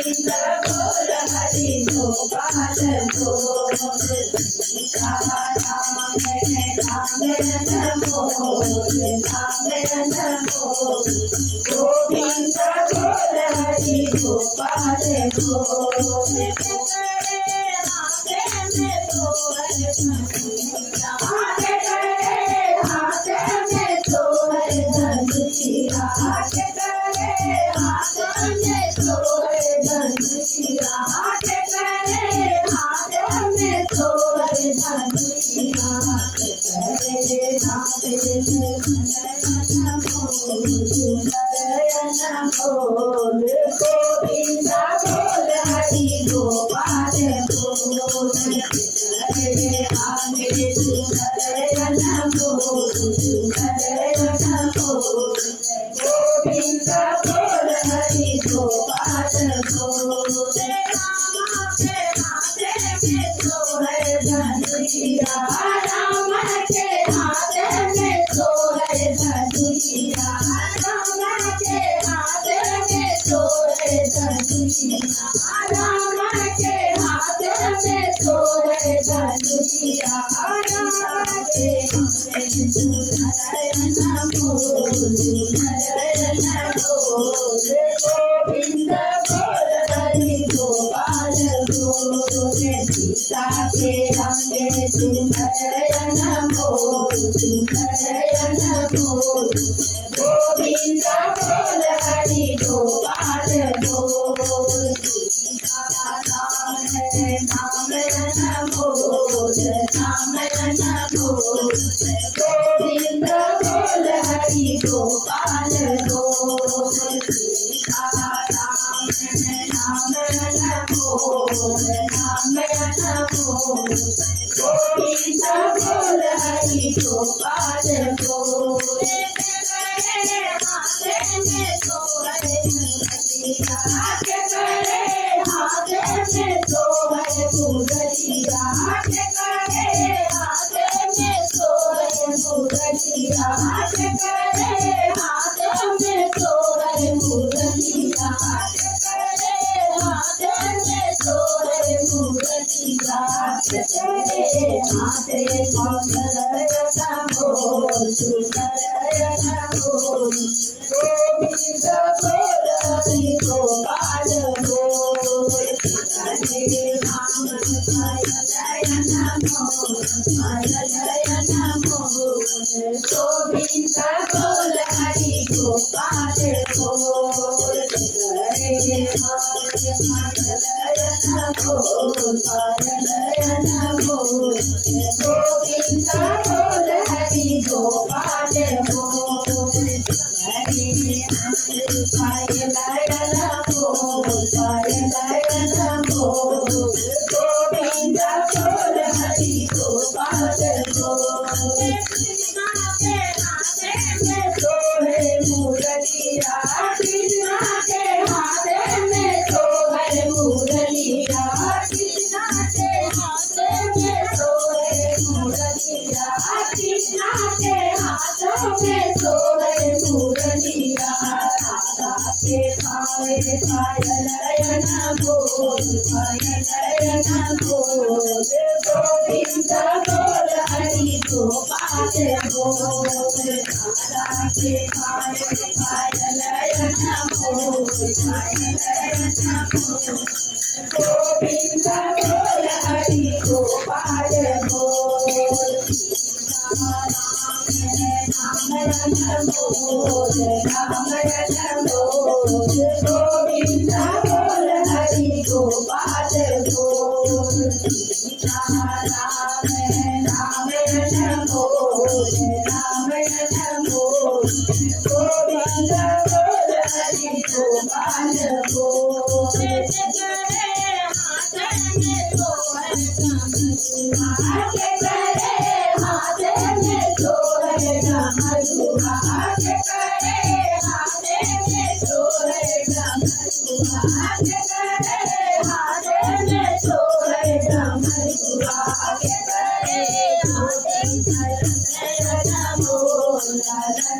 गोविंद बोल हरि गोपाल बोल गोविंद बोल हरि गोपाल बोल गोविंद बोल हरि गोपाल गोविंद बोल हरि गोपाल राम के हाथ में सोहर धनुषिया राम के हाथ में सोहर धनुषिया राम के हाथ में सोहर धनुषिया राम के गोविंद बोल हरि गोपाल बोल सीता के रंगे सुंदरयन बोल सुंदरयन बोल गोविंद बोल हरि गोपाल बोल नामयन बोल नामयन बोल गोविंद बोल हरि गोपाल बोल नामयन बोल नामयन बोल गोविंद बोल हरि गोपाल बोल Hare